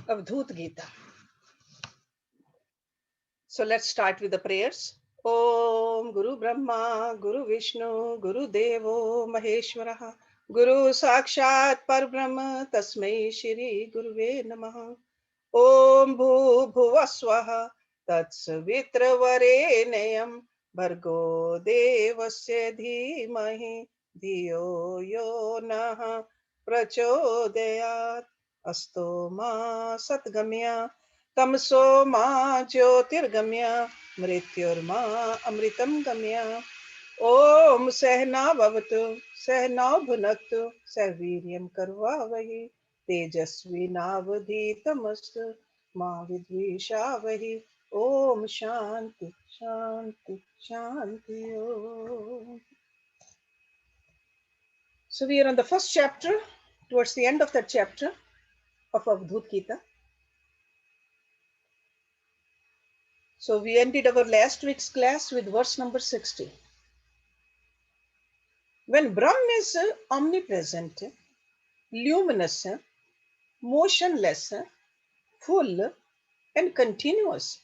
Avadhuta Gita. So let's start with the prayers. Om Guru Brahma, Guru Vishnu, Guru Devo Maheshwaraha, Guru Sakshat Parbrahma, Tasmai Shri Guruve Namaha. Om Bhu Bhuvaswaha, Tatsavitra Varenayam, Bhargo Devasya Dhimahi, Dhiyo Yo Naha Prachodayat, Asto Ma Satgamya, Tamso Ma Jyotirgamya, Mrityurma Amritam Gamya. Om Sehna Bhavatu, Sehna Bhunaktu, Saviryam Karvavahi, Tejasvi Navadhitamastu, Ma Vidvishavahi. Om Shanti, Shanti, Shanti Om. So we are on the first chapter, towards the end of that chapter of Avadhuta Gita. So we ended our last week's class with verse number 60. When Brahm is omnipresent, luminous, motionless, full, and continuous,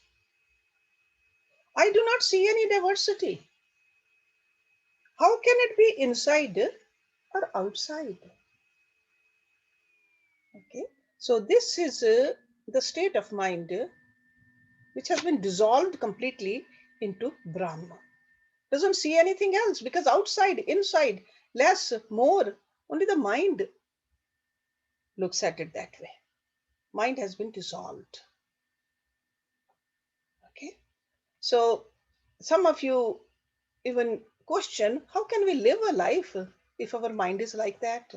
I do not see any diversity. How can it be inside or outside? Okay, so this is the state of mind which has been dissolved completely into Brahma. Doesn't see anything else because outside, inside, less, more, only the mind looks at it that way. Mind has been dissolved. Okay, so some of you even question, how can we live a life if our mind is like that?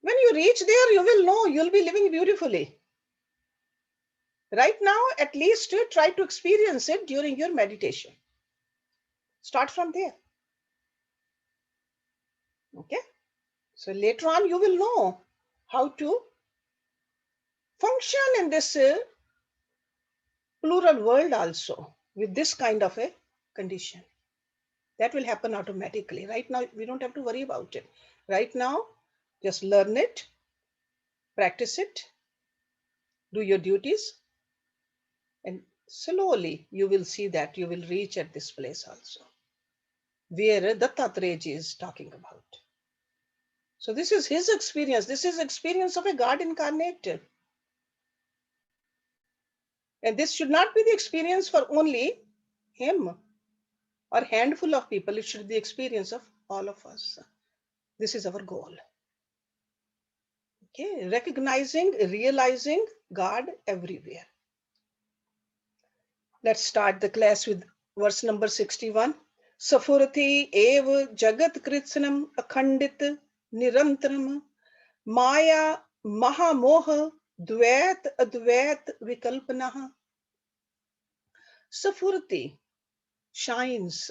When you reach there, you will know you'll be living beautifully. Right now, at least try to experience it during your meditation. Start from there. Okay? So later on, you will know how to function in this plural world also with this kind of a condition. That will happen automatically. Right now, we don't have to worry about it. Right now, just learn it, practice it, do your duties, and slowly you will see that you will reach at this place also, where Dattatreya is talking about. So this is his experience. This is experience of a God incarnate. And this should not be the experience for only him or handful of people. It should be the experience of all of us. This is our goal. Okay, recognizing, realizing God everywhere. Let's start the class with verse number 61. Safurati ev jagat kritsnam akhandit nirantaram maya mahamoha dvait advait vikalpanaha. Safurati shines.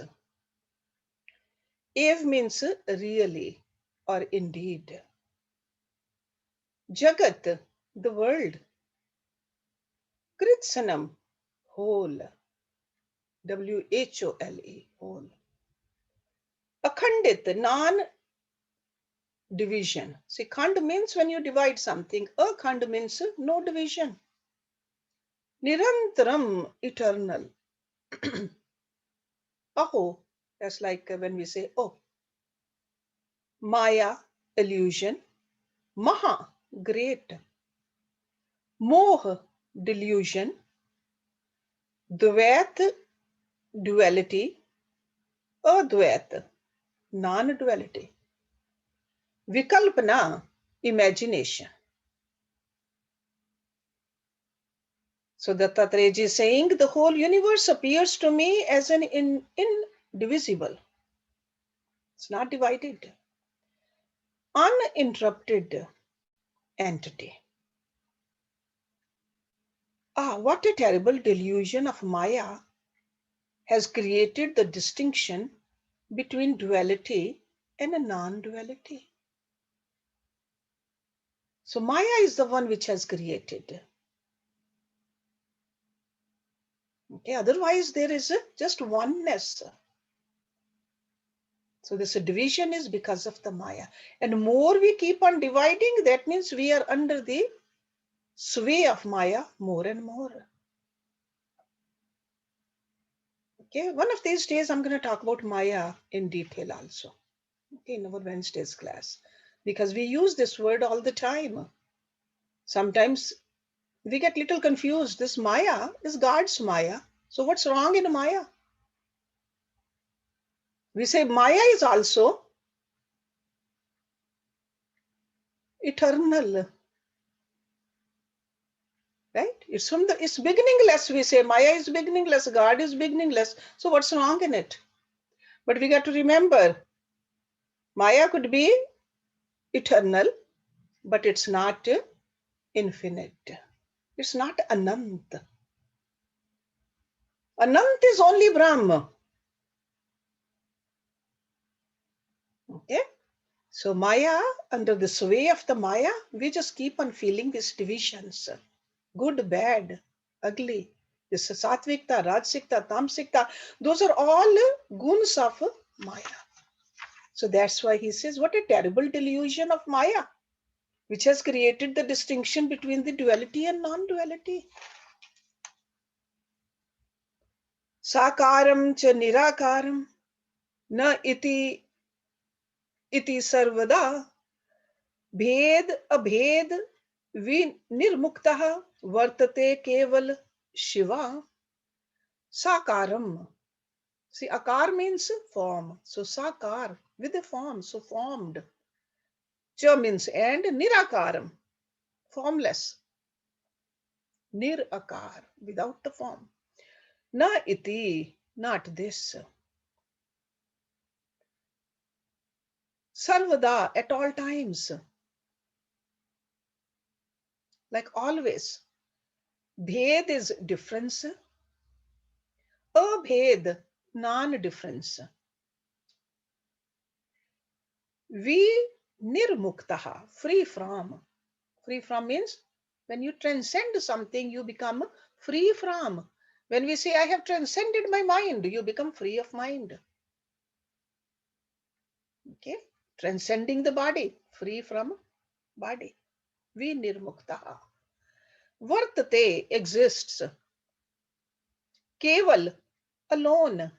Ev means really or indeed. Jagat, the world. Kritsanam, whole. W-H-O-L-E, whole. Akhandit, non-division. See, khand means when you divide something. Akhand means no division. Nirantaram, eternal. Aho, that's like when we say, oh. Maya, illusion. Maha, great. Moh, delusion. Dvait, duality. Advait, non-duality. Vikalpana, imagination. So Dattatreya is saying the whole universe appears to me as an indivisible. It's not divided. Uninterrupted entity. What a terrible delusion of Maya has created the distinction between duality and a non-duality. So Maya is the one which has created. Okay, otherwise there is just oneness. So this division is because of the Maya. And more we keep on dividing, that means we are under the sway of Maya more and more. Okay, one of these days I'm going to talk about Maya in detail also. Okay, in our Wednesday's class. Because we use this word all the time. Sometimes we get little confused. This Maya is God's Maya. So what's wrong in Maya? We say Maya is also eternal. Right? It's beginningless. We say Maya is beginningless, God is beginningless. So what's wrong in it? But we got to remember, Maya could be eternal, but it's not infinite. It's not Anant. Anant is only Brahma. Okay? So Maya, under the sway of the Maya, we just keep on feeling these divisions. Good, bad, ugly. This Satvikta, Rajsikta, Tamsikta, those are all guns of Maya. So that's why he says, what a terrible delusion of Maya, which has created the distinction between the duality and non-duality. Sakaram cha nirakaram na iti sarvada bhed abhed nirmuktah vartate keval shiva sakaram. See, akar means form. So sakar, with the form, so formed. Cha means and, nirakaram, formless. Nirakar, without the form. Na iti, not this. Sarvada, at all times. Like always. Bhed is difference. Abhed, non-difference. Vi nirmuktaha, free from. Free from means when you transcend something, you become free from. When we say, I have transcended my mind, you become free of mind. Okay? Transcending the body, free from body. Vi nirmuktaha. Vartate exists. Keval, alone.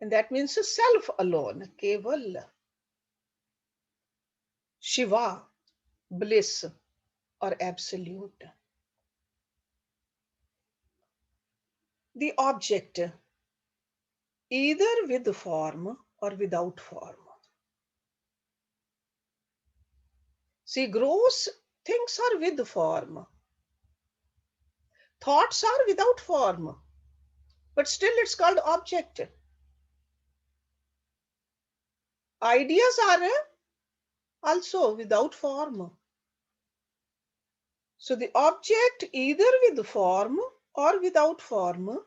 And that means self alone. Keval. Shiva, bliss or absolute. The object, either with form or without form. See, gross things are with form. Thoughts are without form. But still it's called object. Ideas are also without form. So the object, either with form or without form,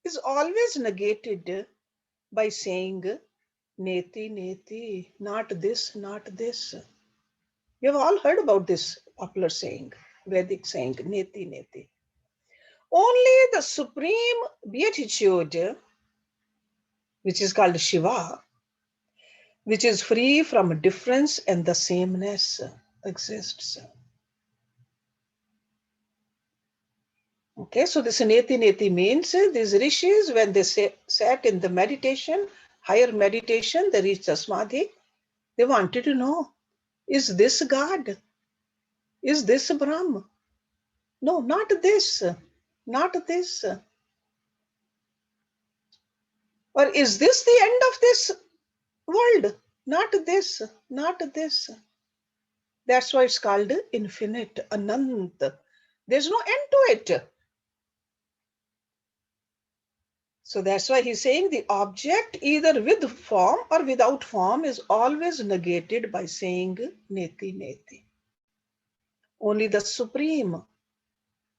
is always negated by saying neti, neti, not this, not this. You have all heard about this popular saying, Vedic saying, neti, neti. Only the supreme beatitude, which is called Shiva, which is free from difference and the sameness, exists. Okay, so this neti neti means these rishis, when they sat in the meditation, higher meditation, they reached the samadhi, they wanted to know, is this God? Is this Brahma? No, not this, not this. Or is this the end of this world? Not this, not this. That's why it's called infinite, anant. There's no end to it. So that's why he's saying the object, either with form or without form, is always negated by saying neti neti. Only the supreme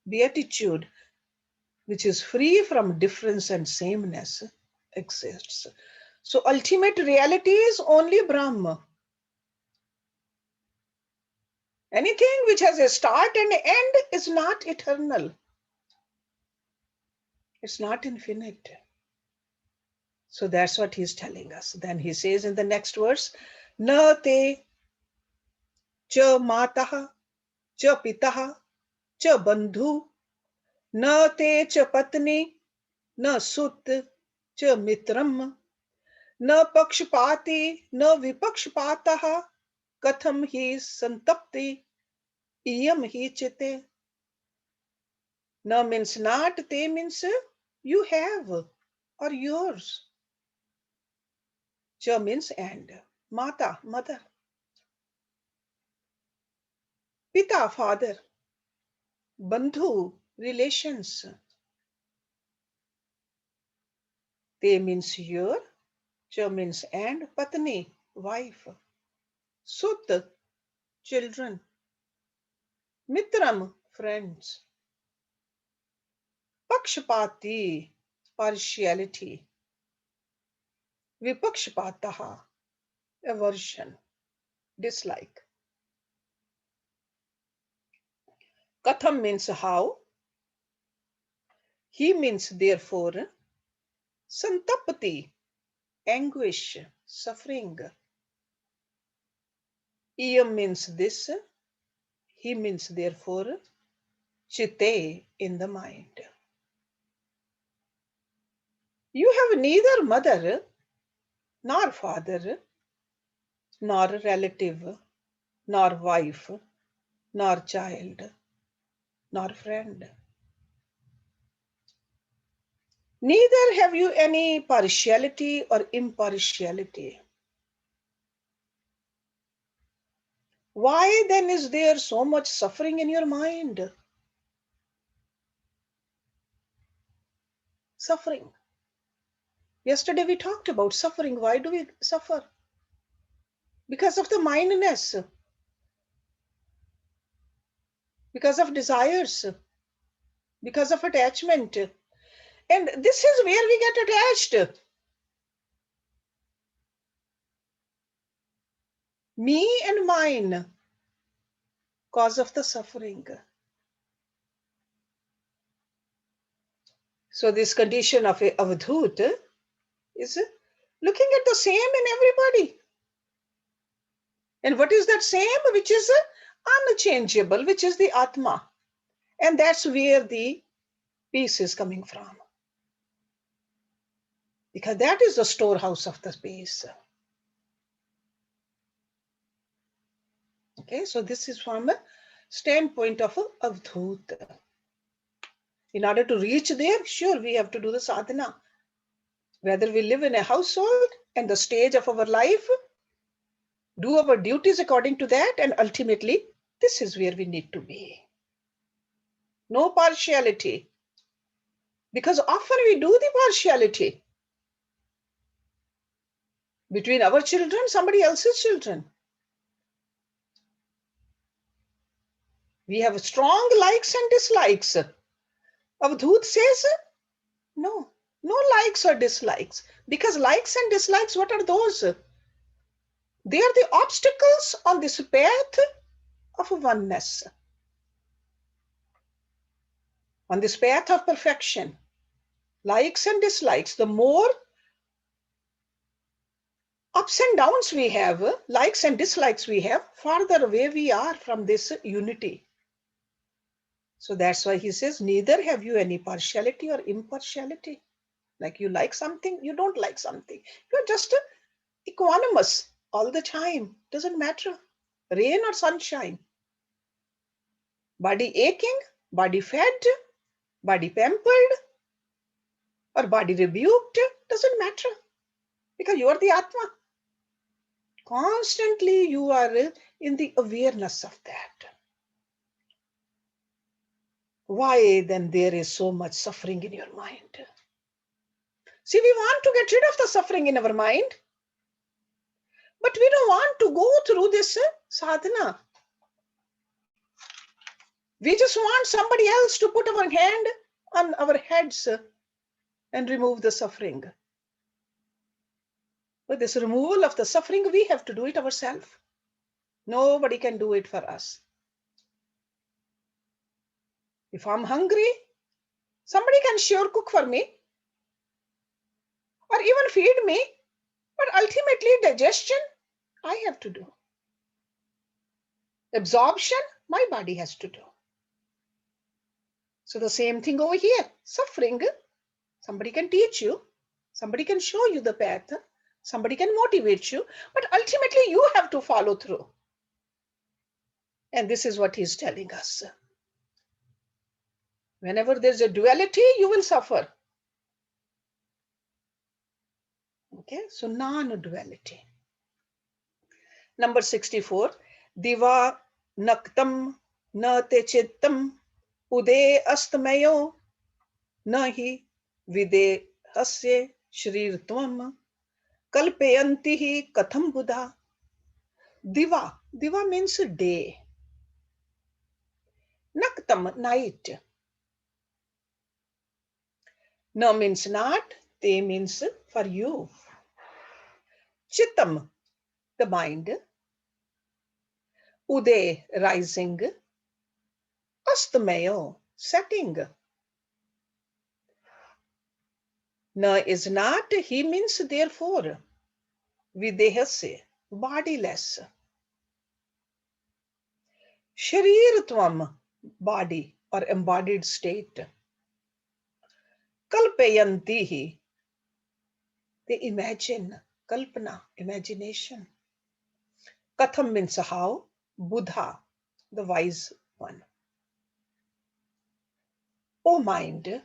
beatitude, which is free from difference and sameness, exists. So ultimate reality is only Brahma. Anything which has a start and an end is not eternal. It's not infinite. So that's what he's telling us. Then he says in the next verse, Na te cha matah cha pitah cha bandhu na te cha patni na sut cha mitram na pakshpati na vipakshpatah katham hi santapti iyam hi chite. Na means not, te means you have or yours. Cha means and. Mata, mother. Pita, father. Bandhu, relations. Te means your. Cha means and. Patni, wife. Sut, children. Mitram, friends. Pakshpati, partiality. Vipakshpataha, aversion, dislike. Katham means how. He means therefore. Santapati, anguish, suffering. Iyam means this. He means therefore. Chite, in the mind. You have neither mother, nor father, nor relative, nor wife, nor child, nor friend. Neither have you any partiality or impartiality. Why then is there so much suffering in your mind? Suffering. Yesterday we talked about suffering. Why do we suffer? Because of the mindness, because of desires, because of attachment. And this is where we get attached. Me and mine, cause of the suffering. So this condition of a Avadhuta is looking at the same in everybody. And what is that same? Which is unchangeable, which is the Atma. And that's where the peace is coming from. Because that is the storehouse of the peace. Okay, so this is from a standpoint of Avadhuta. In order to reach there, sure, we have to do the sadhana. Whether we live in a household and the stage of our life, do our duties according to that, and ultimately, this is where we need to be. No partiality. Because often we do the partiality between our children, somebody else's children. We have strong likes and dislikes. Avadhut says, no, no likes or dislikes. Because likes and dislikes, what are those? They are the obstacles on this path of oneness, on this path of perfection. Likes and dislikes, the more ups and downs we have, likes and dislikes we have, farther away we are from this unity. So that's why he says, neither have you any partiality or impartiality. Like you like something, you don't like something. You're just equanimous all the time. Doesn't matter. Rain or sunshine. Body aching, body fed, body pampered, or body rebuked. Doesn't matter. Because you are the Atma. Constantly you are in the awareness of that. Why then there is so much suffering in your mind? See, we want to get rid of the suffering in our mind, but we don't want to go through this sadhana. We just want somebody else to put our hand on our heads and remove the suffering. But this removal of the suffering, we have to do it ourselves. Nobody can do it for us. If I'm hungry, somebody can sure cook for me. or even feed me, but ultimately digestion I have to do. Absorption my body has to do. So the same thing over here. Suffering, somebody can teach you, somebody can show you the path, somebody can motivate you, but ultimately you have to follow through. And this is what he's telling us. Whenever there's a duality, you will suffer. Okay, so non-duality. Number 64. Diva naktam na te chittam ude astmayo nahi vide hasye shrirtvam kalpayanti hi katham buddha. Diva. Diva means day. Naktam, night. Na means not. Te means for you. Chittam, the mind. Ude, rising. Astamayo, setting. Na is not. He means therefore. Videhasya, bodiless. Sharirtvam, body or embodied state. Kalpayantihi, they imagine. Kalpana, imagination. Katham means how. Buddha, the wise one. O mind, there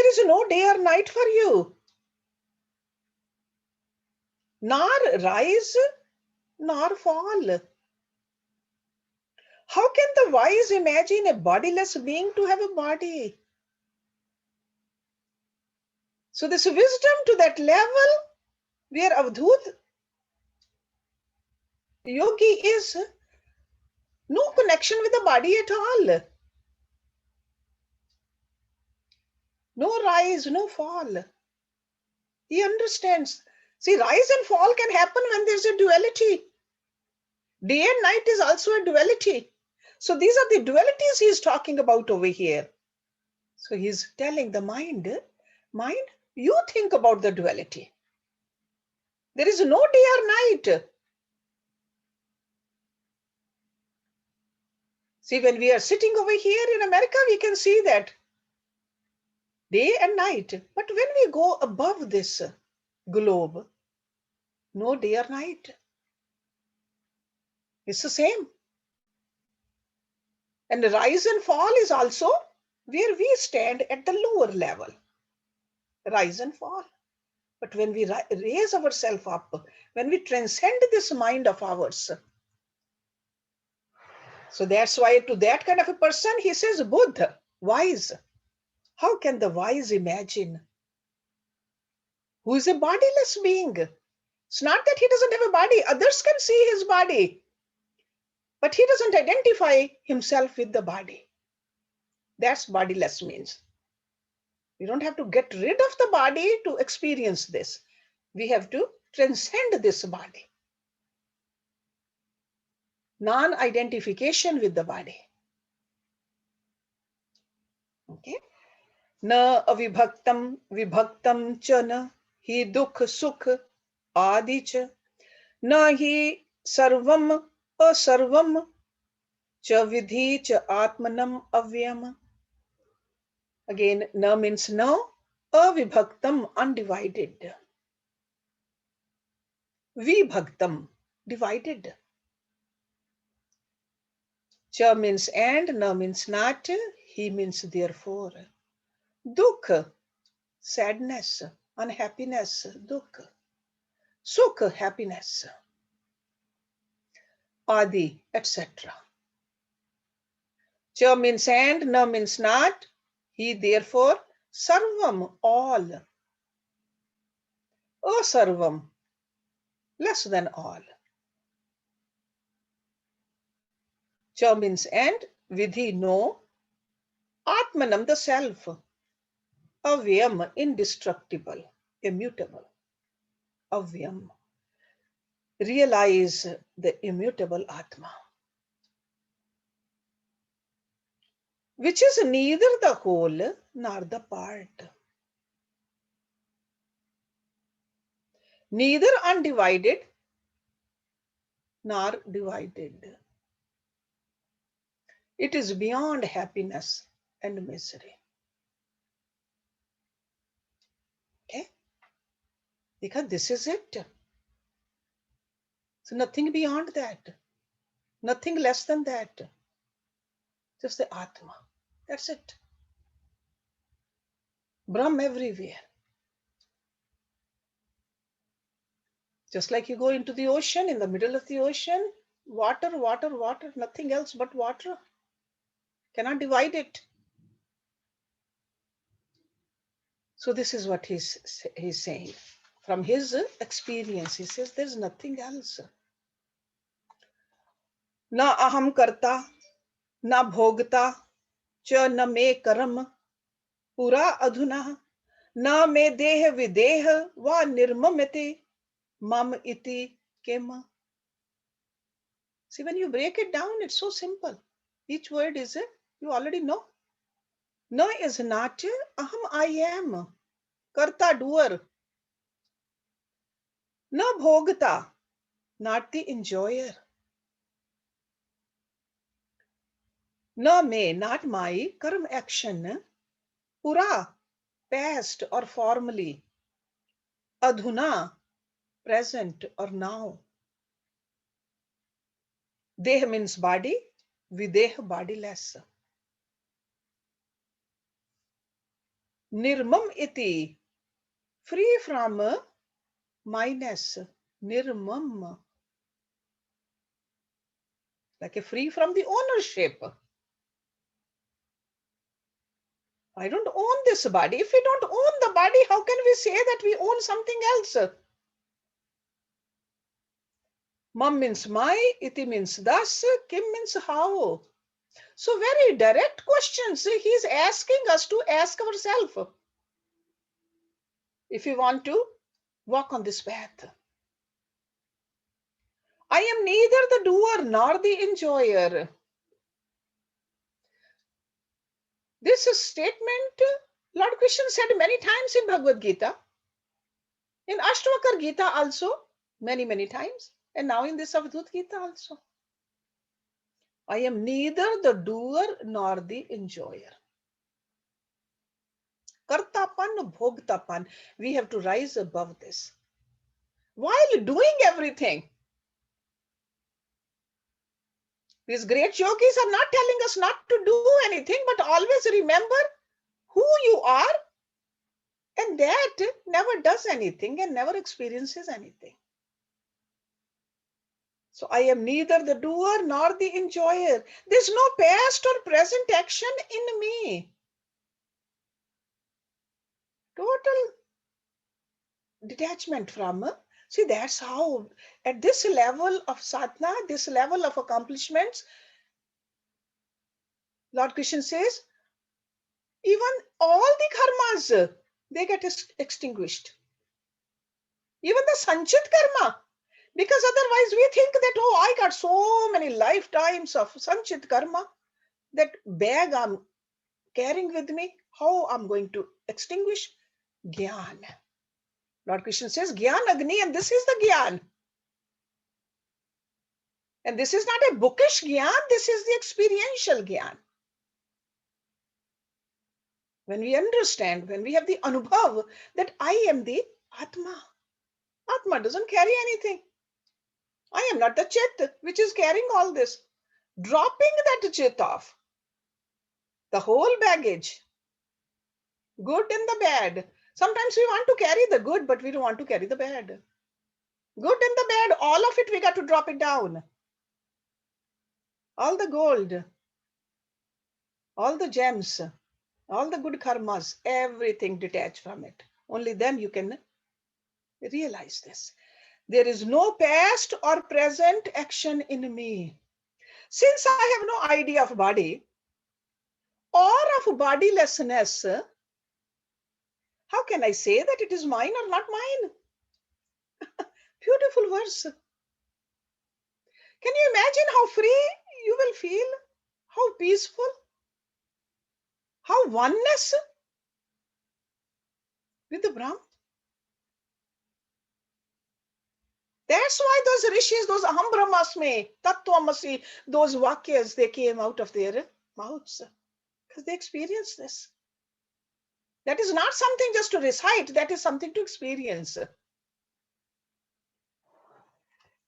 is no day or night for you. Nor rise, nor fall. How can the wise imagine a bodiless being to have a body? So this wisdom to that level where Avadhuta yogi is no connection with the body at all. No rise, no fall. He understands. See, rise and fall can happen when there's a duality. Day and night is also a duality. So these are the dualities he's talking about over here. So he's telling the mind, you think about the duality. There is no day or night. See, when we are sitting over here in America, we can see that day and night. But when we go above this globe, no day or night. It's the same. And the rise and fall is also where we stand at the lower level. Rise and fall. But when we raise ourselves up, when we transcend this mind of ours, so that's why to that kind of a person, he says, Buddha, wise. How can the wise imagine? Who is a bodiless being? It's not that he doesn't have a body. Others can see his body. But he doesn't identify himself with the body. That's bodiless means. We don't have to get rid of the body to experience this. We have to transcend this body. Non-identification with the body. Okay. Na avibhaktam vibhaktam cha na hi dukh sukh adi cha na hi sarvam asarvam cha vidhi cha atmanam avyam. Again, na means no, avibhaktam, undivided. Vibhaktam, divided. Cha means and, na means not, he means therefore. Dukh, sadness, unhappiness, dukh. Sukh, happiness. Adi, etc. Cha means and, na means not, he therefore. Sarvam, all. Asarvam, less than all. Cha means and, vidhi, no. Atmanam, the self. Avyam, indestructible, immutable. Avyam. Realize the immutable Atma, which is neither the whole nor the part. neither undivided nor divided. It is beyond happiness and misery. Okay? Because this is it. So nothing beyond that. Nothing less than that. Just the Atma. That's it. Brahm everywhere. Just like you go into the ocean, in the middle of the ocean, water, water, water, nothing else but water. Cannot divide it. So this is what he's saying. From his experience, he says there's nothing else. Na aham karta, na bhogta, cha na me karam, pura adhuna, na me deh videh va nirmamiti, mam iti kema. See, when you break it down, it's so simple. Each word is you already know. Na is not aham, I am. Karta, doer. Na bhogta, not the enjoyer. Na me, not my, karm, action. Pura, past or formally. Adhuna, present or now. Deh means body, videh, bodiless. Nirmam iti, free from minus. Nirmam, like free from the ownership. I don't own this body. If we don't own the body, how can we say that we own something else? Mam means my, iti means thus, kim means how. So very direct questions he's asking us to ask ourselves if we want to walk on this path. I am neither the doer nor the enjoyer. This statement Lord Krishna said many times in Bhagavad Gita, in Ashtavakar Gita also, many times, and now in this Avadhuta Gita also. I am neither the doer nor the enjoyer. Kartapan, bhogtapan. We have to rise above this. While doing everything, these great yogis are not telling us not to do anything, but always remember who you are, and that never does anything and never experiences anything. So I am neither the doer nor the enjoyer. There's no past or present action in me. Total detachment from. See, that's how, at this level of sadhana, this level of accomplishments, Lord Krishna says, even all the karmas, they get extinguished. Even the sanchit karma. Because otherwise we think that, oh, I got so many lifetimes of sanchit karma, that bag I'm carrying with me, how I'm going to extinguish? Gyan. Lord Krishna says, Gyan Agni, and this is the Gyan. And this is not a bookish Gyan, this is the experiential Gyan. When we understand, when we have the anubhav that I am the Atma. Atma doesn't carry anything. I am not the Chit, which is carrying all this. Dropping that Chit off, the whole baggage, good and the bad. Sometimes we want to carry the good, but we don't want to carry the bad. Good and the bad, all of it, we got to drop it down. All the gold, all the gems, all the good karmas, everything detach from it. Only then you can realize this. There is no past or present action in me. Since I have no idea of body or of bodilessness, how can I say that it is mine or not mine? Beautiful verse. Can you imagine how free you will feel? How peaceful? How oneness with the Brahm? That's why those rishis, those aham brahmasmi, tattvamasi, those vakyas, they came out of their mouths because they experienced this. That is not something just to recite, that is something to experience.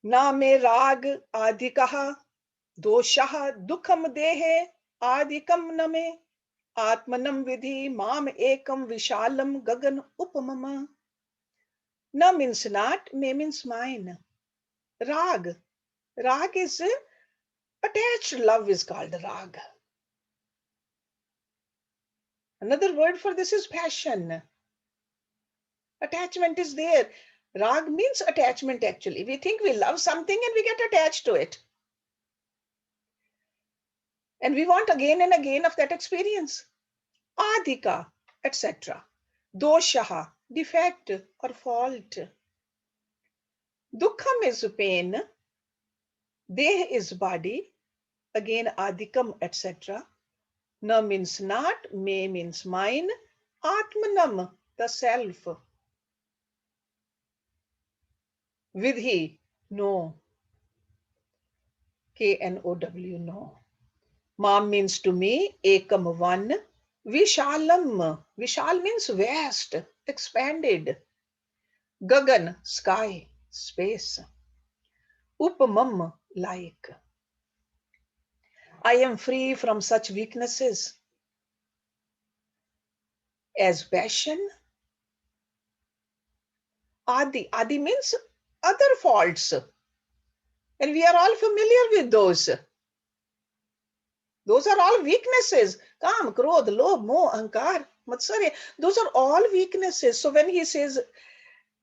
Na me rag adikaha doshaha dukham dehe adikam name atmanam vidhi mam ekam vishalam gagan upamama. Na means not, me means mine. Rag. Rag is attached love is called rag. Another word for this is passion. Attachment is there. Rag means attachment actually. We think we love something and we get attached to it. And we want again and again of that experience. Adika, etc. Doshaha, defect or fault. Dukkham is pain. Deh is body. Again, adikam, etc. Na means not. Me means mine. Atmanam, the self. Vidhi, no. K-N-O-W, no. Mam means to me, ekam, one. Vishalam, Vishal means vast, expanded. Gagan, sky, space. Upamam, like. I am free from such weaknesses as passion. Adi, Adi means other faults. And we are all familiar with those. Those are all weaknesses. Kam, Krodh, Lobh, Moh, Ahankar, Matsarya. Those are all weaknesses. So when he says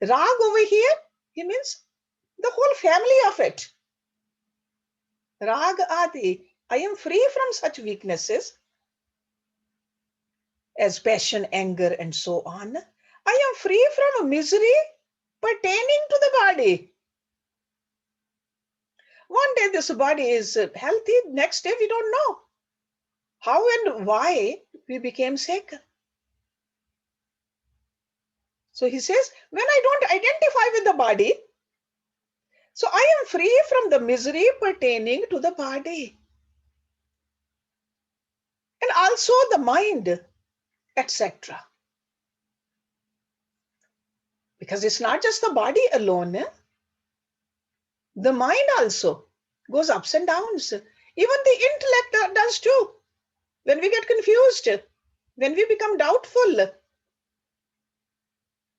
Rag over here, he means the whole family of it. Rag Adi. I am free from such weaknesses as passion, anger, and so on. I am free from a misery pertaining to the body. One day this body is healthy, next day we don't know how and why we became sick. So he says, when I don't identify with the body, so I am free from the misery pertaining to the body. And also the mind, etc. Because it's not just the body alone. The mind also goes ups and downs. Even the intellect does too. When we get confused, when we become doubtful.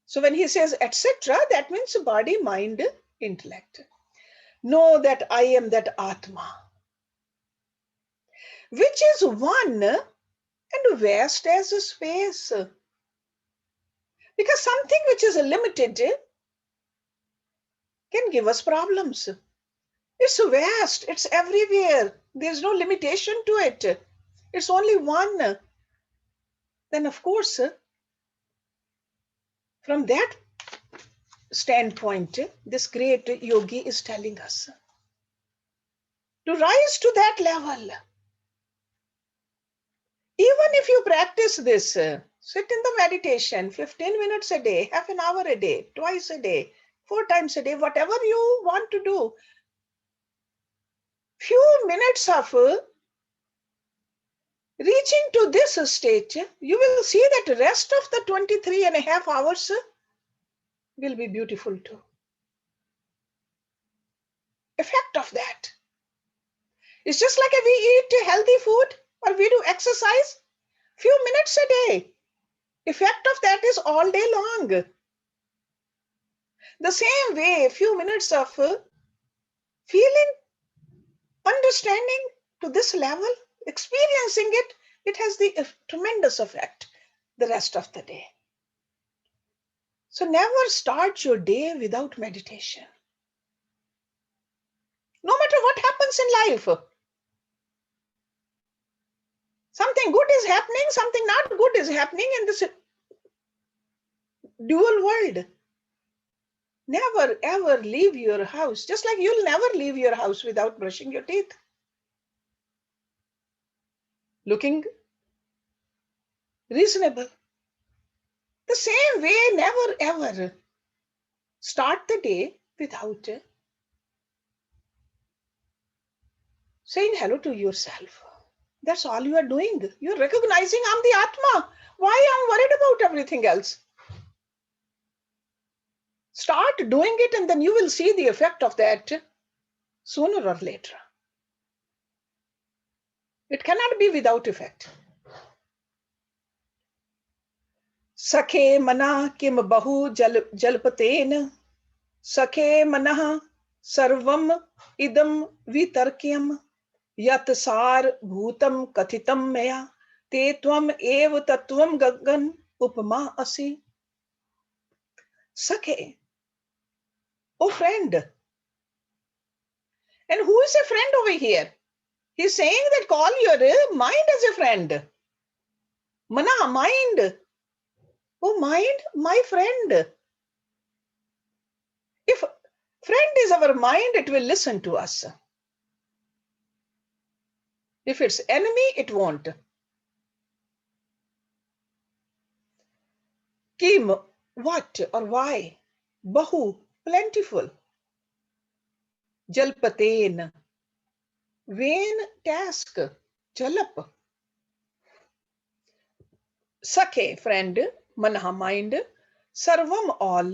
So when he says etc., that means body, mind, intellect. Know that I am that Atma, which is one and vast as a space. Because something which is limited can give us problems. It's vast, it's everywhere. There's no limitation to it. It's only one. Then, of course, from that standpoint, this great yogi is telling us to rise to that level. Even if you practice this, sit in the meditation 15 minutes a day, half an hour a day, twice a day, 4 times a day, whatever you want to do. Few minutes of reaching to this state, you will see that the rest of the 23 and a half hours will be beautiful too. Effect of that. It's just like if we eat healthy food or we do exercise, few minutes a day. Effect of that is all day long. The same way, a few minutes of feeling, understanding to this level, experiencing it, it has the tremendous effect the rest of the day. So never start your day without meditation. No matter what happens in life, something good is happening, something not good is happening in this dual world. Never ever leave your house, just like you'll never leave your house without brushing your teeth. Looking reasonable. The same way, never ever start the day without saying hello to yourself. That's all you are doing. You're recognizing I'm the Atma. Why I'm worried about everything else? Start doing it and then you will see the effect of that sooner or later. It cannot be without effect. Sakhe mana kim bahu jalpaten. Sakhe manah sarvam idam vitarkyam. Yat sar bhutam kathitam maya. Te tvam ev tattvam gagan upama asi. Sakhe, oh friend. And who is a friend over here? He's saying that call your mind as a friend. Mana, mind. Oh, mind, my friend. If friend is our mind, it will listen to us. If it's enemy, it won't. Kim, what or why? Bahu, plentiful. Jalpaten, vain task. Jalap. Sakhe, friend. Manha, mind. Sarvam, all.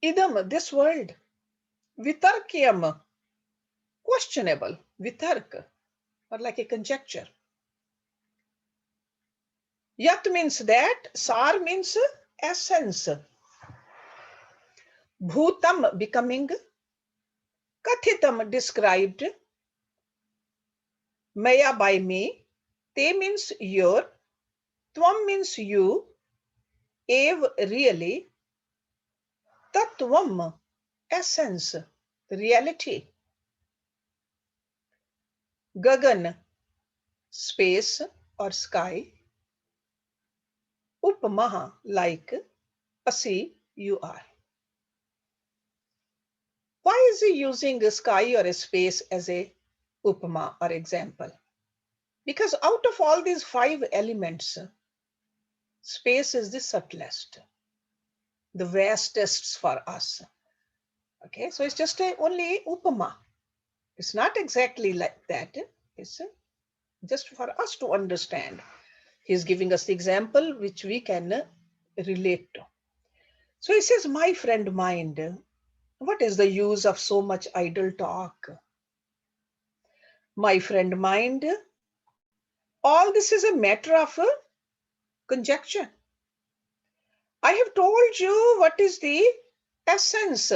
Idam, this world. Vitarkyam, questionable. Vitark, or like a conjecture. Yat means that, sar means essence. Bhutam, becoming. Kathitam, described. Maya, by me. Te means your. Tvam means you. Ev, really. Tattvam, essence, reality. Gagan, space or sky. Upamaha, like. Asi, you are. Why is he using a sky or a space as a upama or example? Because out of all these 5 elements, space is the subtlest, the vastest for us. Okay, so it's just only upama. It's not exactly like that. It's just for us to understand. He's giving us the example which we can relate to. So he says, my friend mind, what is the use of so much idle talk? My friend mind, all this is a matter of conjecture. I have told you what is the essence.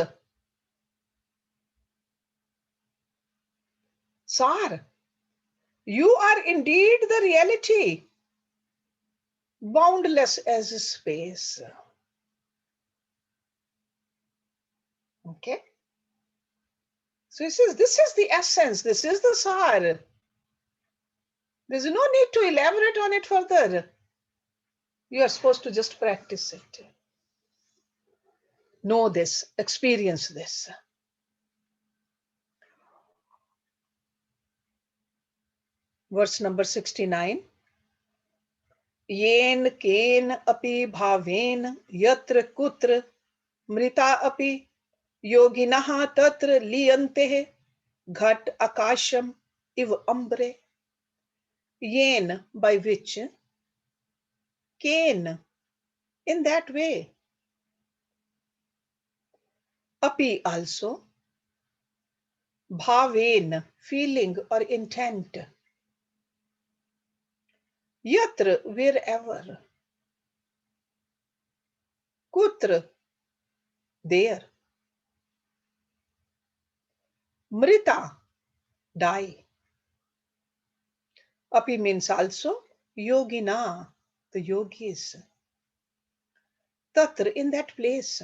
Sar, you are indeed the reality, boundless as space. Okay? So he says, this is the essence, this is the Sar. There's no need to elaborate on it further. You are supposed to just practice it. Know this, experience this. Verse number 69. Yen ken api bhaven yatra kutra mrita api yoginaha tatra liyante ghat akasham iv ambre. Yen, by which, ken, in that way, api, also, bhaven, feeling or intent, yatra, wherever, kutra, there, mrita, die. Api means also yogina, the yogis. Tatra, in that place.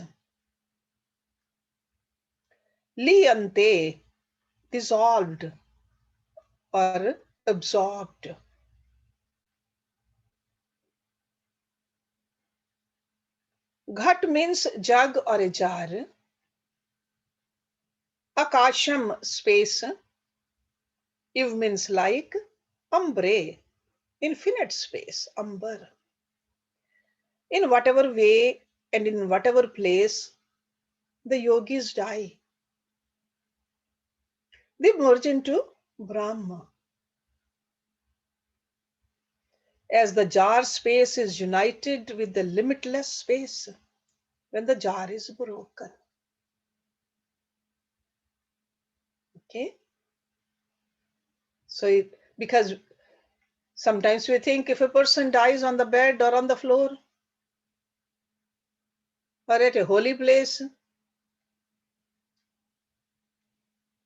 Liyante, dissolved or absorbed. Ghat means jug or a jar. Akasham, space. Iv means like. Ambre, infinite space, amber. In whatever way and in whatever place, the yogis die. They merge into Brahma. As the jar space is united with the limitless space when the jar is broken. Okay? So, because sometimes we think if a person dies on the bed or on the floor or at a holy place,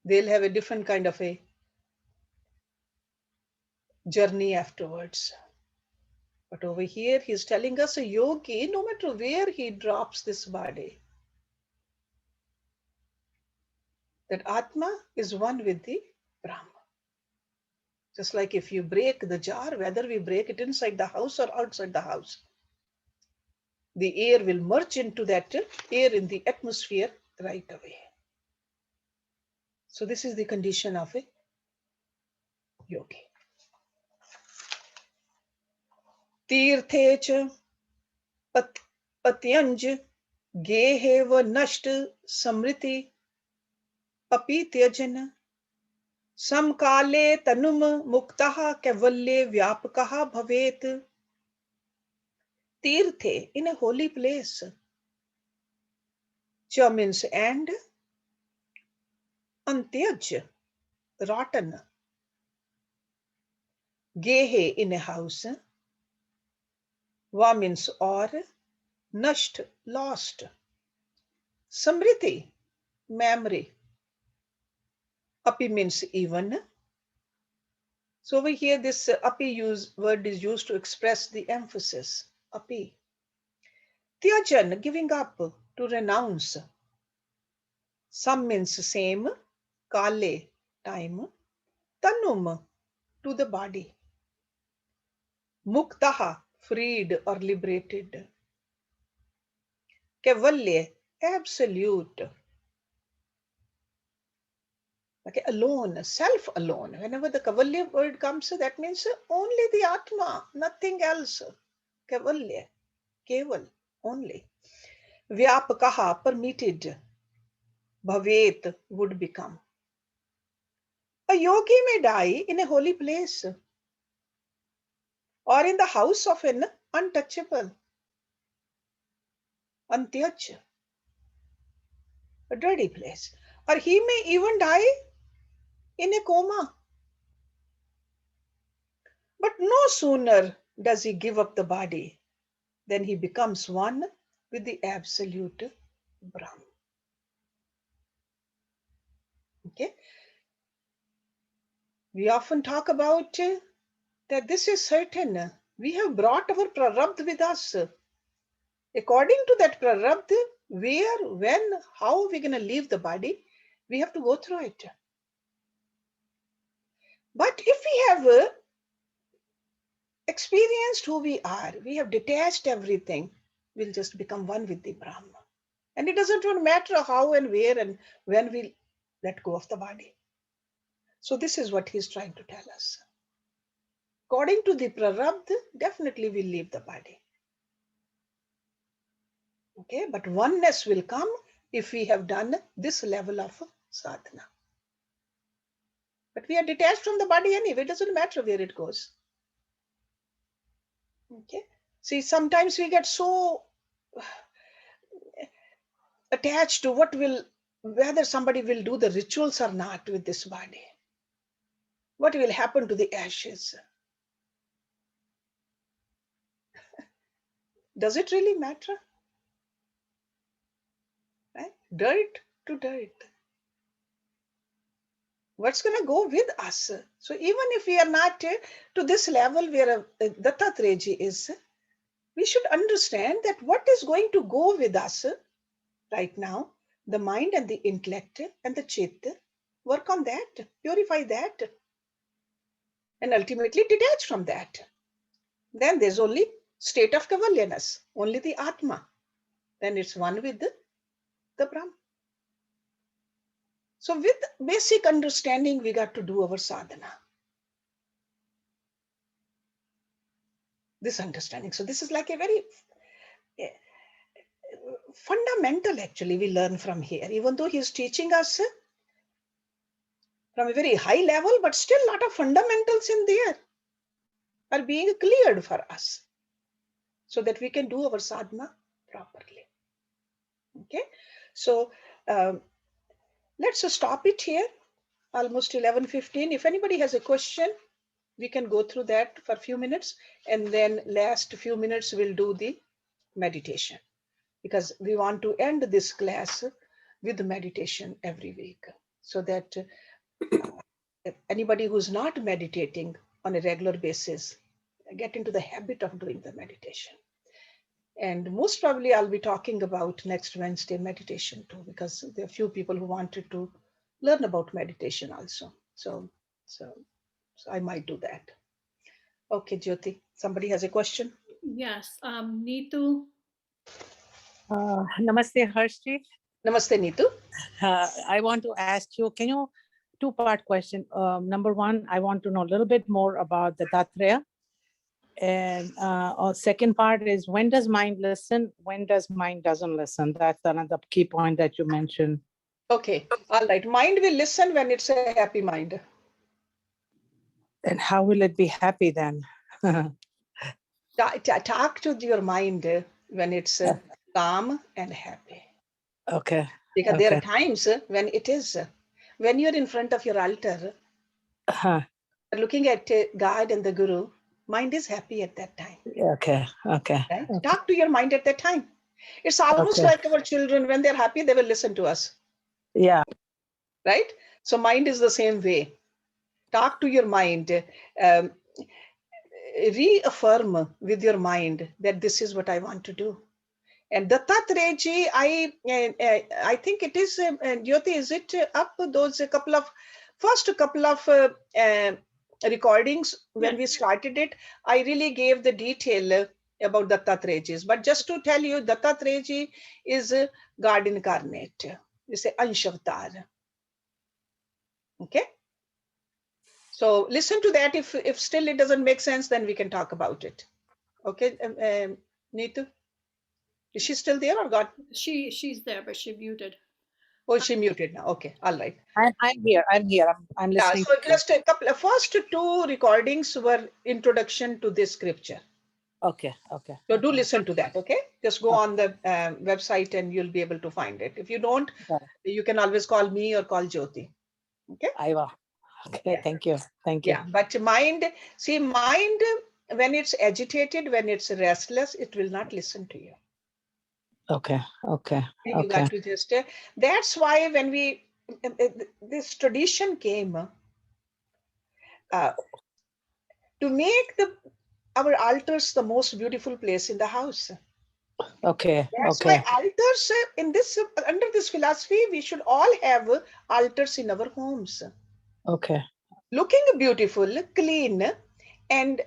they'll have a different kind of a journey afterwards. But over here, he's telling us a yogi, no matter where he drops this body, that Atma is one with the Brahma. Just like if you break the jar, whether we break it inside the house or outside the house, the air will merge into that air in the atmosphere right away. So this is the condition of a yogi. Tirthe cha patyanj gehe va nasht samriti api tyajana samkale tanum muktaha kaivalye vyapakaha bhavet. Tirthe, in a holy place. Cha means and, antyaj, rotten. Gehe, in a house. Va means or, nasht, lost. Samriti, memory. Api means even. So over here, this api word is used to express the emphasis. Api. Tyajan, giving up, to renounce. Sam means same. Kale, time. Tanum, to the body. Muktaha, freed or liberated. Kaivalya, absolute. Okay, alone, self alone. Whenever the Kaivalya word comes, that means only the Atma, nothing else. Kaivalya, Keval, only. Vyapakaha, permitted. Bhavet, would become. A yogi may die in a holy place or in the house of an untouchable, antyaj, a dirty place. Or he may even die in a coma. But no sooner does he give up the body than he becomes one with the absolute Brahman. Okay? We often talk about that this is certain. We have brought our prarabdha with us. According to that prarabdha, where, when, how we're going to leave the body, we have to go through it. But if we have experienced who we are, we have detached everything, we'll just become one with the Brahma. And it doesn't matter how and where and when we let go of the body. So this is what he's trying to tell us. According to the prarabdha, definitely we'll leave the body. Okay, but oneness will come if we have done this level of sadhana. But we are detached from the body anyway, it doesn't matter where it goes. Okay, see, sometimes we get so attached to whether somebody will do the rituals or not with this body. What will happen to the ashes? Does it really matter? Right? Dirt to dirt. What's going to go with us? So even if we are not to this level where Dattatreya is, we should understand that what is going to go with us right now, the mind and the intellect and the chit, work on that, purify that, and ultimately detach from that. Then there's only state of Kavalyanas, only the Atma. Then it's one with the Brahma. So with basic understanding, we got to do our sadhana. This understanding. So this is like a very fundamental, actually, we learn from here. Even though he's teaching us from a very high level, but still a lot of fundamentals in there are being cleared for us so that we can do our sadhana properly. Okay, so let's stop it here. Almost 11:15. If anybody has a question, we can go through that for a few minutes, and then last few minutes we'll do the meditation, because we want to end this class with meditation every week, so that anybody who's not meditating on a regular basis get into the habit of doing the meditation. And most probably I'll be talking about next Wednesday meditation too, because there are few people who wanted to learn about meditation also. So I might do that. Okay, Jyoti, somebody has a question? Yes, Neetu. Namaste, Hersh. Namaste, Neetu. I want to ask you, can you, two-part question. Number one, I want to know a little bit more about the Tattreya. And second part is, when does mind listen? When does mind doesn't listen? That's another key point that you mentioned. Okay, all right. Mind will listen when it's a happy mind. And how will it be happy then? Talk to your mind when it's calm and happy. Okay. Because there are times when it is, when you're in front of your altar, looking at God and the Guru, mind is happy at that time. Okay. Right? Talk to your mind at that time. It's almost like our children, when they're happy, they will listen to us. Yeah. Right? So mind is the same way. Talk to your mind. Reaffirm with your mind that this is what I want to do. And Dattatreya ji, I think it is, Jyoti, is it up those first couple of recordings when we started it? I really gave the detail about Dattatreya ji. But just to tell you, Dattatreya ji is God incarnate. It's an Ansh Avatar. Okay? So listen to that. If still it doesn't make sense, then we can talk about it. Okay, Neetu? Is she still there or got? She's there, but she muted. Oh, she muted now. Okay, all right. I'm here. I'm listening. So just a couple of first two recordings were introduction to this scripture. Okay. So do listen to that. Okay, just go on the website and you'll be able to find it. If you don't, you can always call me or call Jyoti. Okay. I will. Okay. Yeah. Thank you. Yeah, but mind, when it's agitated, when it's restless, it will not listen to you. Okay. You got to just, that's why when this tradition came to make our altars the most beautiful place in the house. Okay. That's why altars under this philosophy, we should all have altars in our homes. Okay. Looking beautiful, clean, and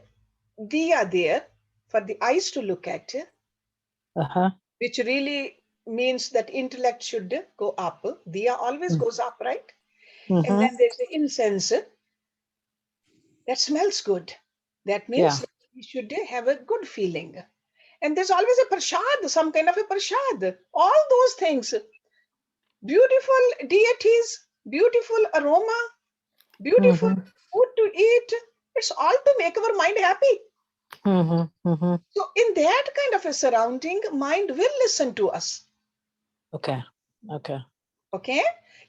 they are there for the eyes to look at, which really means that intellect should go up. Diya always goes up, right? And then there's the incense that smells good. That means that we should have a good feeling. And there's always a prasad, some kind of a prasad. All those things. Beautiful deities, beautiful aroma, beautiful food to eat. It's all to make our mind happy. So in that kind of a surrounding, mind will listen to us. Okay.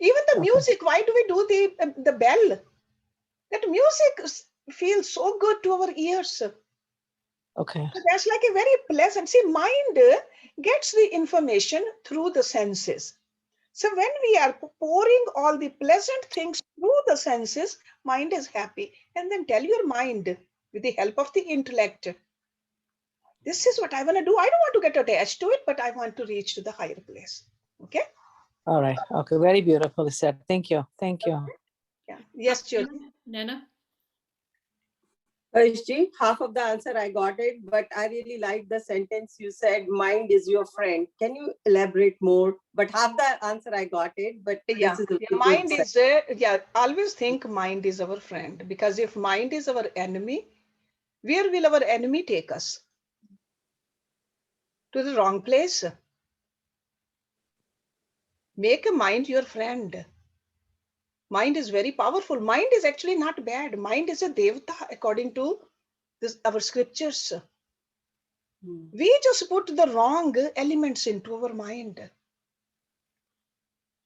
Even the music, why do we do the bell? That music feels so good to our ears. Okay. So that's like a very pleasant. See, mind gets the information through the senses. So when we are pouring all the pleasant things through the senses, mind is happy. And then tell your mind with the help of the intellect, this is what I want to do. I don't want to get attached to it, but I want to reach to the higher place. Okay? All right. Okay. Very beautifully said. Thank you. Yeah. Yes, Jyoti. Nana? Harshji, half of the answer I got it, but I really like the sentence you said, mind is your friend. Can you elaborate more? But half the answer I got it, but this is a mind is, always think mind is our friend, because if mind is our enemy, where will our enemy take us? To the wrong place. Make a mind your friend. Mind is very powerful. Mind is actually not bad. Mind is a devata according to our scriptures. We just put the wrong elements into our mind.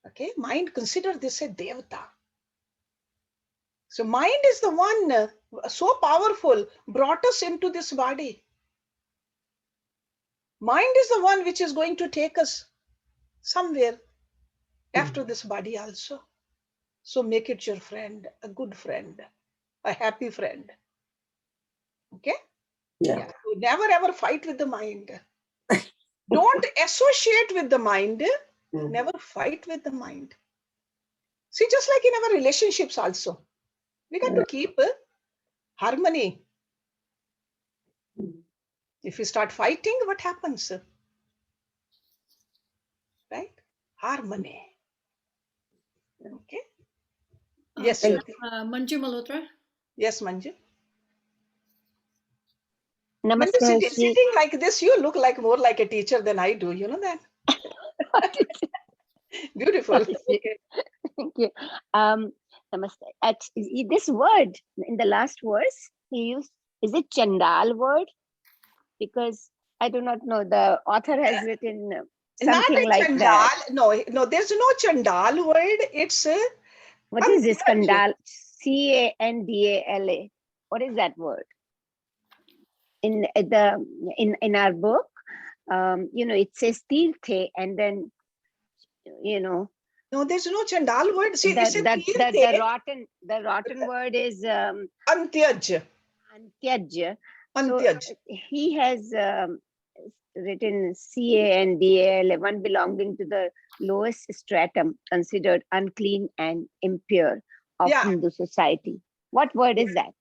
Okay, mind, consider this a devata. So mind is the one so powerful, brought us into this body. Mind is the one which is going to take us somewhere after this body also. So make it your friend, a good friend, a happy friend. Okay? Yeah. So never ever fight with the mind. Don't associate with the mind. Never fight with the mind. See, just like in our relationships also, we got to keep harmony. If you start fighting, what happens? Right? Harmony. Okay? Yes, Jyoti. Manju Malhotra. Yes, Manju. When Namaste, you're Hershey. sitting like this, you look like more like a teacher than I do. You know that? Beautiful. Okay. Thank you. Namaste. This word in the last verse he used, is it Chandal word? Because I do not know. The author has written Not something a like Chandal. that. No, there's no Chandal word. It's What is this Antyaj. Kandal? Candala. What is that word? In our book, it says Tirthe, and then No, there's no Chandal word. See, it's a the Tirthe. rotten word is Antyaj. Antyaj. So Antyaj. he has written Candal, one belonging to the lowest stratum, considered unclean and impure of Yeah. Hindu society. What word is that?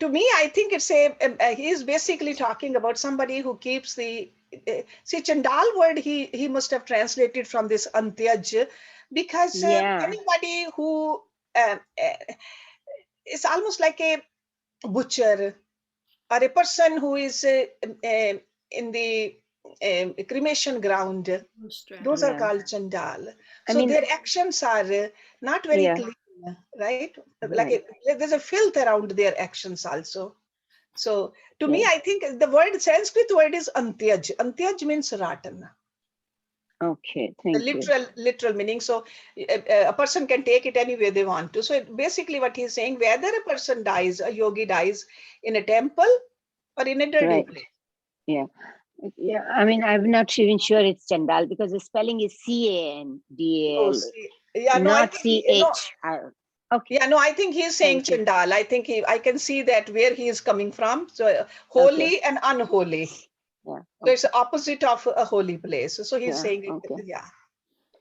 To me, I think it's he is basically talking about somebody who keeps the see Chandal word. He must have translated from this Antyaj, because anybody who is almost like a butcher or a person who is in the cremation ground. Those are called Chandal. So their actions are not very clean, right? Like there's a filth around their actions also. So to me, I think the word Sanskrit word is Antyaj. Antyaj means rotten. Okay, thank you. Literal meaning. So a person can take it any way they want to. So basically what he's saying, whether a person dies, a yogi dies in a temple or in a dirty place. Yeah. I mean, I'm not even sure it's Chandal because the spelling is Candal, not CH. Okay. Yeah, no, I think he's saying Chandal. I think I can see that where he is coming from. So holy and unholy. Yeah. So it's the opposite of a holy place. So he's saying, yeah.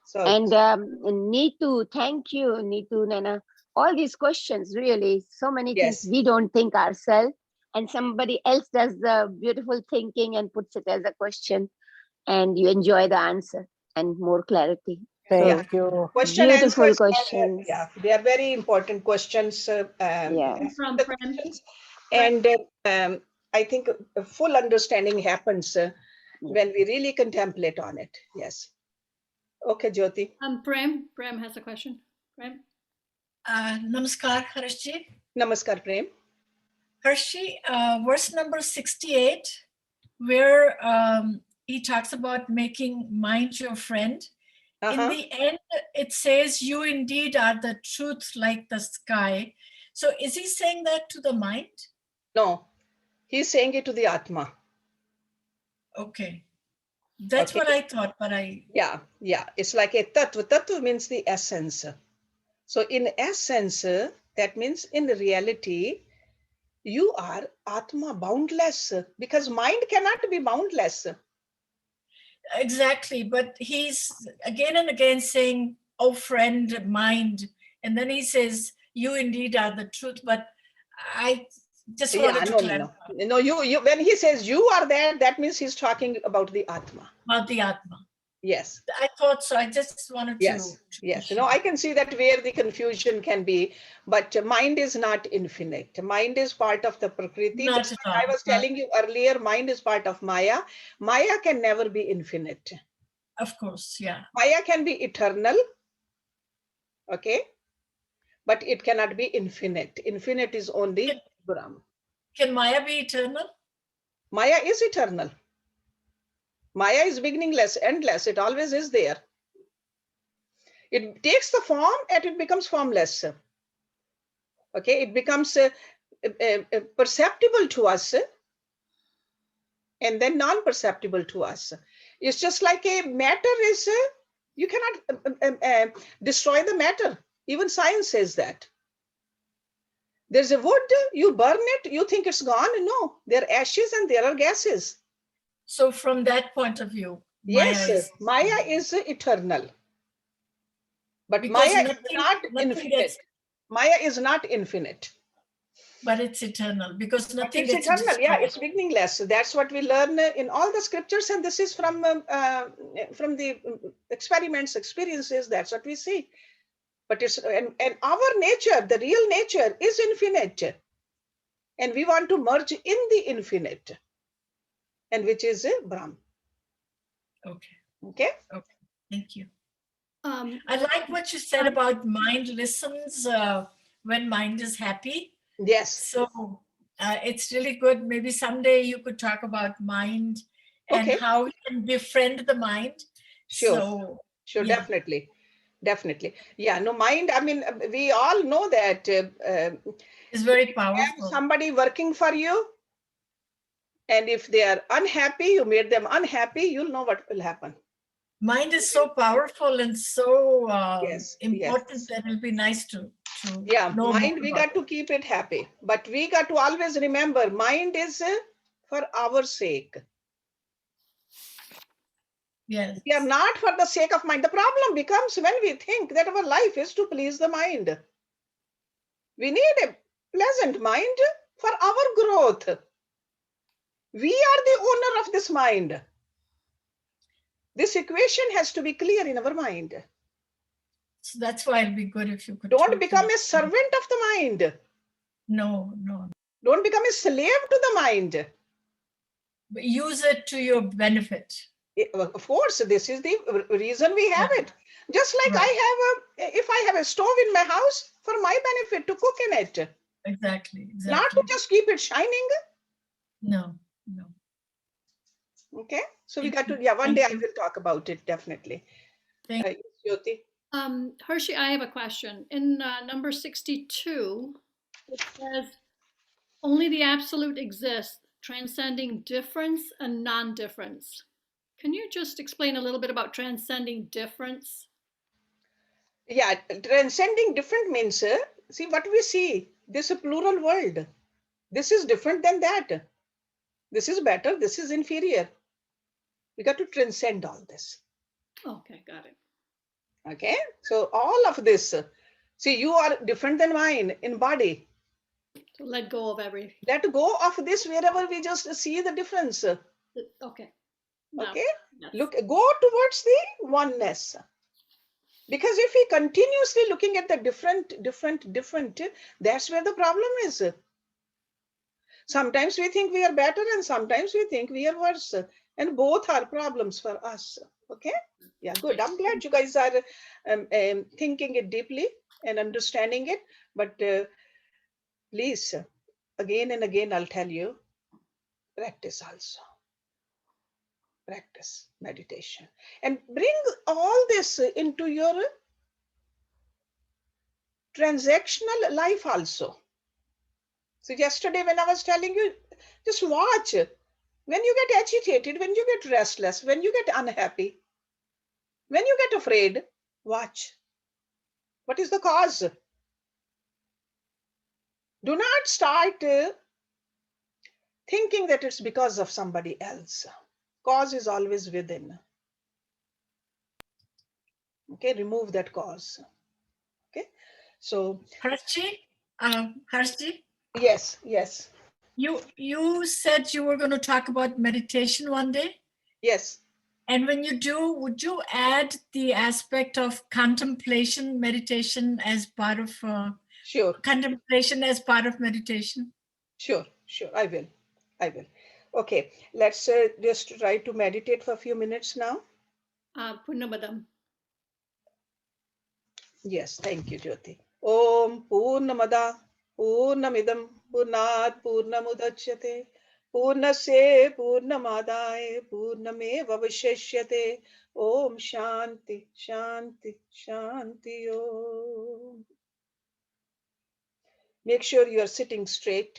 So and Neetu, thank you, Neetu, Nana. All these questions, really, so many things we don't think ourselves, and somebody else does the beautiful thinking and puts it as a question, and you enjoy the answer and more clarity. Thank you. Beautiful questions. They are very important questions. From questions. And I think a full understanding happens when we really contemplate on it. Yes. Okay, Jyoti. Prem has a question. Prem. Namaskar, Hershji. Namaskar, Prem. Hershji, verse number 68, where he talks about making mind your friend. In the end, it says, you indeed are the truth like the sky. So is he saying that to the mind? No, he's saying it to the Atma. Okay. That's what I thought, but Yeah. It's like a tattva. Tattva means the essence. So in essence, that means in reality, you are Atma, boundless, because mind cannot be boundless. Exactly. But he's again and again saying, oh, friend, mind. And then he says, you indeed are the truth. But I just wanted to clarify. No, you when he says you are there, that means he's talking about the Atma. About the Atma. Yes. I thought so. I just wanted to. Yes. No, I can see that where the confusion can be, but mind is not infinite. Mind is part of the Prakriti. Just like I was telling you earlier, mind is part of Maya. Maya can never be infinite. Of course, yeah. Maya can be eternal, Okay, but it cannot be infinite. Infinite is only Brahm. Can Maya be eternal? Maya is eternal. Maya is beginningless, endless. It always is there. It takes the form and it becomes formless. Okay, it becomes perceptible to us and then non-perceptible to us. It's just like a matter is, you cannot destroy the matter. Even science says that. There's a wood, you burn it, you think it's gone. No, there are ashes and there are gases. So from that point of view, yes, Maya is eternal. But because Maya is not infinite. Maya is not infinite. But it's eternal because nothing it's gets eternal. destroyed. Yeah, it's beginningless. That's what we learn in all the scriptures, and this is from the experiments, experiences. That's what we see. But it's and our nature, the real nature, is infinite, and we want to merge in the infinite, and which is Brahm. Okay. Okay. Okay. Thank you. I like what you said about mind listens when mind is happy. Yes. So it's really good. Maybe someday you could talk about mind and how we can befriend the mind. Sure. So, sure. Yeah. Definitely. Yeah. No, mind. I mean, we all know that it's very powerful. Have somebody working for you, and if they are unhappy, you made them unhappy, you'll know what will happen. Mind is so powerful and so important that it'll be nice to know mind, we got to keep it happy, but we got to always remember mind is for our sake. Yes. We are not for the sake of mind. The problem becomes when we think that our life is to please the mind. We need a pleasant mind for our growth. We are the owner of this mind. This equation has to be clear in our mind. So that's why it'll be good if you could. Don't become a servant of the mind. No. Don't become a slave to the mind. But use it to your benefit. Of course, this is the reason we have it. Just like if I have a stove in my house, for my benefit to cook in it. Exactly. Not to just keep it shining. No. Okay, so we got to, one day I will talk about it, definitely. Thank you. Jyoti. Hershey, I have a question. In number 62, it says, only the absolute exists, transcending difference and non-difference. Can you just explain a little bit about transcending difference? Yeah, transcending different means, see what we see, this is a plural world. This is different than that. This is better, this is inferior. We got to transcend all this. Okay, got it. Okay, so all of this, see, you are different than mine in body. So let go of everything. Let go of this wherever we just see the difference. Okay. Okay, look, go towards the oneness. Because if we continuously looking at the different, that's where the problem is. Sometimes we think we are better and sometimes we think we are worse. And both are problems for us. Okay? Yeah, good. I'm glad you guys are thinking it deeply and understanding it. But please, again and again, I'll tell you, practice also. Practice meditation. And bring all this into your transactional life also. So yesterday when I was telling you, just watch. When you get agitated, when you get restless, when you get unhappy, when you get afraid, watch. What is the cause? Do not start thinking that it's because of somebody else. Cause is always within. Okay, remove that cause. Okay, so Hershey? Yes. You said you were going to talk about meditation one day? Yes. And when you do, would you add the aspect of contemplation, meditation as part of sure. Contemplation as part of meditation? Sure. I will. Okay, let's just try to meditate for a few minutes now. Punabadam. Yes, thank you, Jyoti. Om Purnamada Purnamidam Purnat Purnamudachyate Purnasya Purnamadaya Purnameva Vashishyate. Om Shanti Shanti Shanti Om. Make sure you are sitting straight.